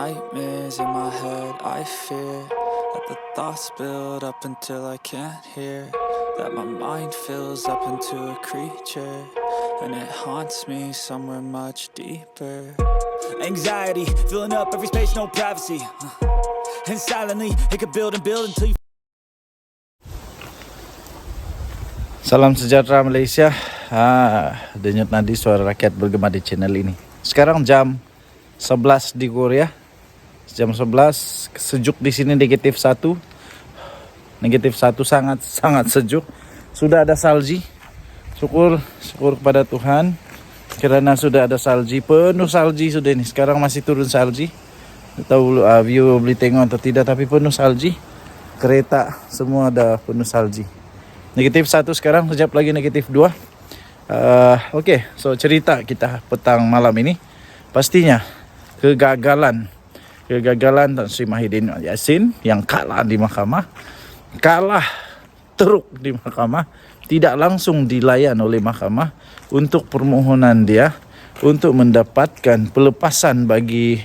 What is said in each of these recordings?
nightmares in my head, I fear that the thoughts build up until I can't hear, that my mind fills up into a creature, and it haunts me somewhere much deeper. Anxiety, filling up every space, no privacy, and silently, it could build and build until you... Salam sejahtera Malaysia. Denyut nadi suara rakyat bergema di channel ini. Sekarang jam 11 di Korea. Jam 11, sejuk di sini negatif 1. Negatif 1 sangat sejuk. Sudah ada salji. Syukur kepada Tuhan karena sudah ada salji, penuh salji sudah ini. Sekarang masih turun salji. Tahu view boleh tengok atau tidak, tapi penuh salji. Kereta semua ada penuh salji. Negatif 1 sekarang, sekejap lagi negatif 2. Okey, so cerita kita petang malam ini pastinya kegagalan Tan Sri Muhyiddin Yassin yang kalah di mahkamah, kalah teruk di mahkamah, tidak langsung dilayan oleh mahkamah untuk permohonan dia untuk mendapatkan pelepasan bagi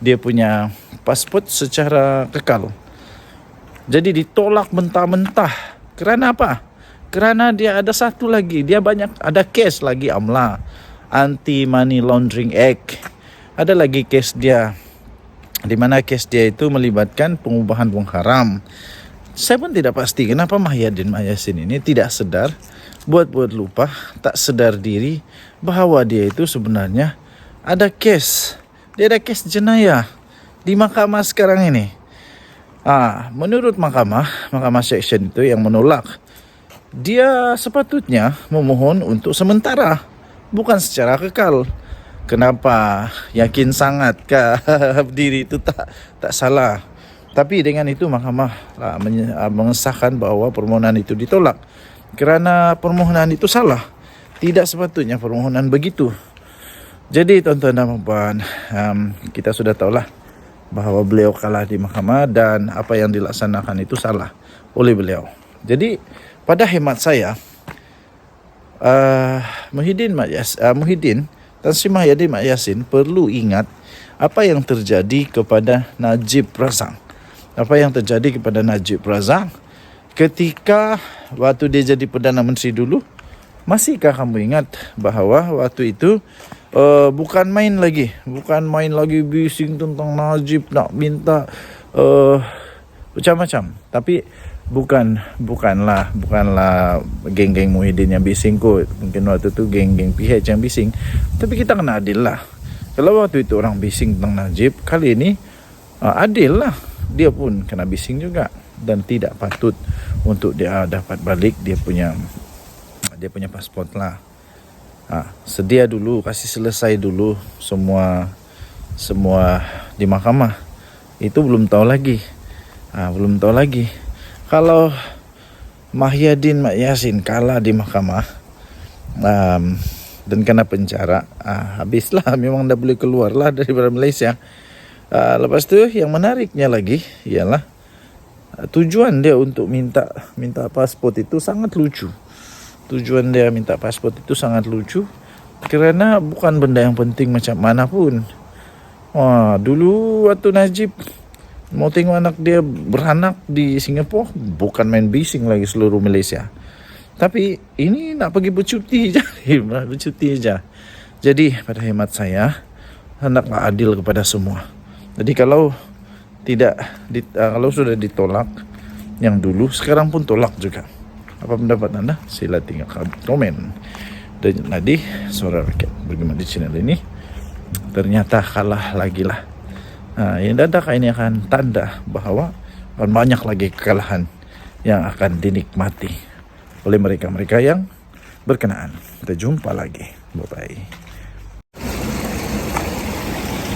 dia punya pasport secara kekal. Jadi ditolak mentah-mentah. Kerana apa? Kerana dia ada satu lagi, dia ada kes lagi AMLA, Anti Money Laundering Act. Ada lagi kes dia, di mana kes dia itu melibatkan pengubahan wang haram. Saya pun tidak pasti kenapa Muhyiddin Yassin ini tidak sedar, buat lupa, tak sedar diri bahawa dia itu sebenarnya ada kes. Dia ada kes jenayah di mahkamah sekarang ini. Menurut mahkamah section itu yang menolak, dia sepatutnya memohon untuk sementara, bukan secara kekal. Kenapa? Yakin sangat diri itu tak salah. Tapi dengan itu mahkamah mengesahkan bahawa permohonan itu ditolak kerana permohonan itu salah. Tidak sepatutnya permohonan begitu. Jadi tuan-tuan dan puan, kita sudah tahulah bahawa beliau kalah di mahkamah dan apa yang dilaksanakan itu salah oleh beliau. Jadi pada hemat saya, Tan Sri Muhyiddin Yassin perlu ingat apa yang terjadi kepada Najib Razak. Apa yang terjadi kepada Najib Razak ketika waktu dia jadi Perdana Menteri dulu. Masihkah kamu ingat bahawa waktu itu bukan main lagi bising tentang Najib, nak minta macam-macam. Tapi bukanlah geng-geng Muhyiddin yang bising kot. Mungkin waktu tu geng-geng PH yang bising. Tapi kita kena adil lah. Kalau waktu itu orang bising tentang Najib, kali ini adil lah. Dia pun kena bising juga dan tidak patut untuk dia dapat balik dia punya pasport lah. Sedia dulu, kasih selesai dulu semua di mahkamah. Itu belum tahu lagi. Kalau Muhyiddin Yassin kalah di mahkamah dan kena penjara, habislah, memang dah boleh keluar lah daripada Malaysia. Lepas tu yang menariknya lagi ialah tujuan dia untuk minta pasport itu sangat lucu. Tujuan dia minta pasport itu sangat lucu kerana bukan benda yang penting macam mana pun. Dulu waktu Najib mau tengok anak dia beranak di Singapura, bukan main bising lagi seluruh Malaysia. Tapi ini nak pergi bercuti je. Jadi pada hemat saya, hendaklah adil kepada semua. Jadi kalau sudah ditolak yang dulu, sekarang pun tolak juga. Apa pendapat anda? Sila tinggalkan komen. Dan tadi suara rakyat bergema di channel ini ternyata kalah lagi lah. Yang datang ini akan tanda bahawa banyak lagi kekalahan yang akan dinikmati oleh mereka-mereka yang berkenaan. Kita jumpa lagi. Bye-bye.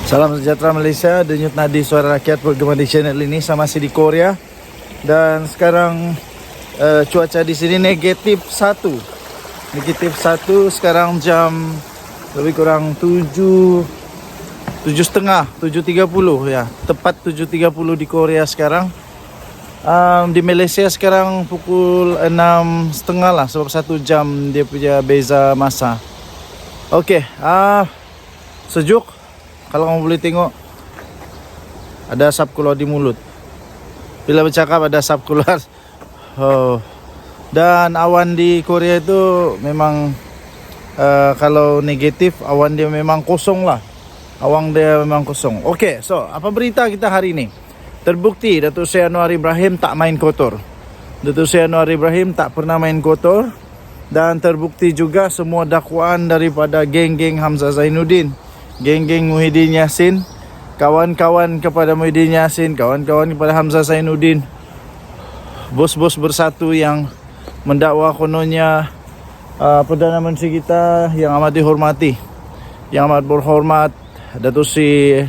Salam sejahtera Malaysia. Denyut nadi suara rakyat bergema di channel ini. Saya masih di Korea. Dan sekarang cuaca di sini negatif 1. Negatif 1 sekarang jam lebih kurang 7.30 ya. Tepat 7.30 di Korea sekarang. Di Malaysia sekarang pukul 6.30 lah, sebab 1 jam dia punya beza masa. Okey, sejuk. Kalau kamu boleh tengok Ada asap keluar di mulut. Bila bercakap ada asap keluar. Oh. Dan awan di Korea itu memang kalau negatif, awan dia memang kosong lah. Awan dia memang kosong. Okey, so apa berita kita hari ini? Terbukti Datuk Seri Anwar Ibrahim tak main kotor. Datuk Seri Anwar Ibrahim tak pernah main kotor. Dan terbukti juga semua dakwaan daripada geng-geng Hamzah Zainuddin, geng-geng Muhyiddin Yassin, kawan-kawan kepada Muhyiddin Yassin, kawan-kawan kepada Hamzah Zainuddin, bos-bos bersatu yang mendakwa kononnya Perdana Menteri kita yang amat dihormati, yang amat berhormat Datuk Seri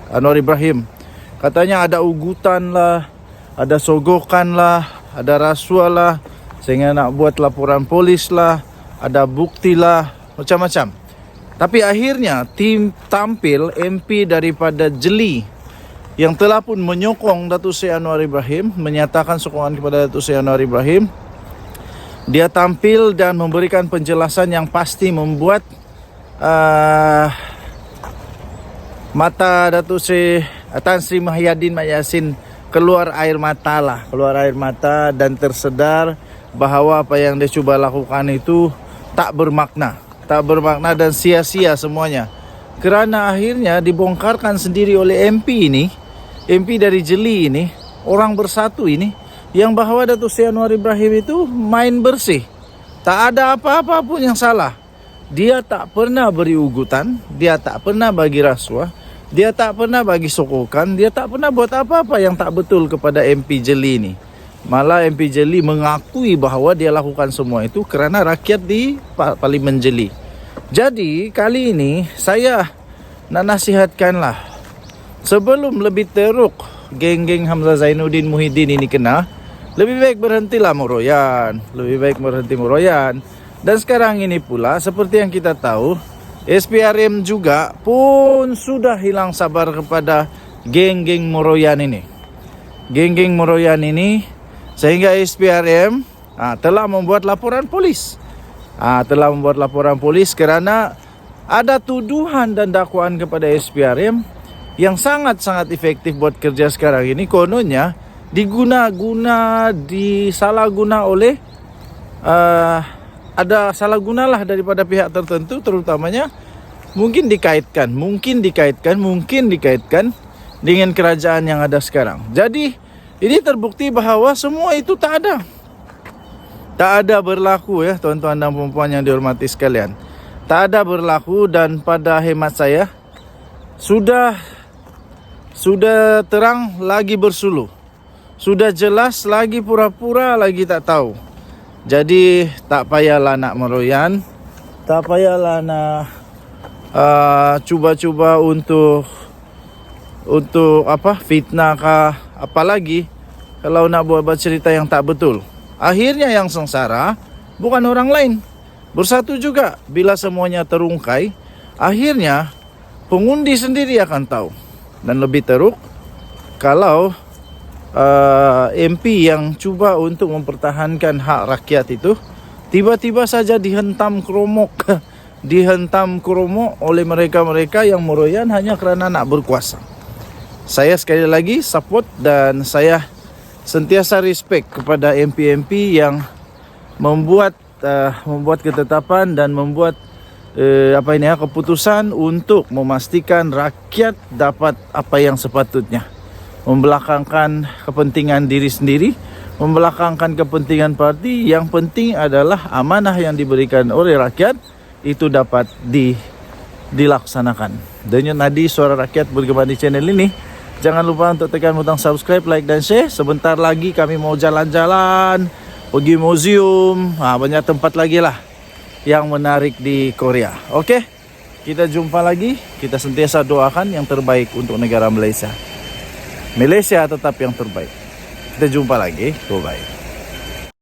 Anwar Ibrahim. Katanya ada ugutan lah, ada sogokan lah, ada rasuah lah, sehingga nak buat laporan polis lah, ada bukti lah, macam-macam. Tapi akhirnya tim tampil MP daripada Jeli yang telah pun menyokong Datuk Seri Anwar Ibrahim, menyatakan sokongan kepada Datuk Seri Anwar Ibrahim. Dia tampil dan memberikan penjelasan yang pasti membuat mata Datuk Seri Tan Sri Muhyiddin Yassin keluar air mata lah, keluar air mata dan tersedar bahawa apa yang dia cuba lakukan itu tak bermakna dan sia-sia semuanya. Kerana akhirnya dibongkarkan sendiri oleh MP ini, MP dari Jeli ini, orang bersatu ini, yang bahawa Datuk Seri Anwar Ibrahim itu main bersih. Tak ada apa-apa pun yang salah. Dia tak pernah beri ugutan, dia tak pernah bagi rasuah, dia tak pernah bagi sokongan, dia tak pernah buat apa-apa yang tak betul kepada MP Jeli ini. Malah MP Jeli mengakui bahawa dia lakukan semua itu kerana rakyat di Parlimen Jeli. Jadi kali ini saya nak nasihatkanlah, sebelum lebih teruk geng-geng Hamzah Zainuddin Muhyiddin ini kena, lebih baik berhentilah meroyan, lebih baik berhenti meroyan. Dan sekarang ini pula seperti yang kita tahu, SPRM juga pun sudah hilang sabar kepada geng-geng meroyan ini. Geng-geng meroyan ini sehingga SPRM telah membuat laporan polis. Telah membuat laporan polis kerana ada tuduhan dan dakwaan kepada SPRM yang sangat-sangat efektif buat kerja sekarang ini. Kononnya disalahguna oleh ada salah gunalah daripada pihak tertentu, terutamanya mungkin dikaitkan dengan kerajaan yang ada sekarang. Jadi ini terbukti bahawa semua itu tak ada berlaku ya tuan-tuan dan puan-puan yang dihormati sekalian. Tak ada berlaku dan pada hemat saya sudah terang lagi bersuluh. Sudah jelas lagi pura-pura lagi tak tahu. Jadi tak payahlah nak meroyan, tak payahlah nak cuba-cuba untuk fitnah kah, apalagi kalau nak buat cerita yang tak betul. Akhirnya yang sengsara bukan orang lain, bersatu juga. Bila semuanya terungkai, akhirnya pengundi sendiri akan tahu. Dan lebih teruk kalau MP yang cuba untuk mempertahankan hak rakyat itu tiba-tiba saja dihentam keromok oleh mereka-mereka yang meroyan hanya kerana nak berkuasa. Saya sekali lagi support dan saya sentiasa respect kepada MP-MP yang membuat ketetapan dan membuat keputusan untuk memastikan rakyat dapat apa yang sepatutnya. Membelakangkan kepentingan diri sendiri, membelakangkan kepentingan parti. Yang penting adalah amanah yang diberikan oleh rakyat itu dapat dilaksanakan. Denyut nadi suara rakyat bergema di channel ini. Jangan lupa untuk tekan butang subscribe, like dan share. Sebentar lagi kami mau jalan-jalan, pergi museum, banyak tempat lagi lah yang menarik di Korea. Okey, kita jumpa lagi. Kita sentiasa doakan yang terbaik untuk negara Malaysia. Malaysia tetap yang terbaik. Kita jumpa lagi. Bye-bye.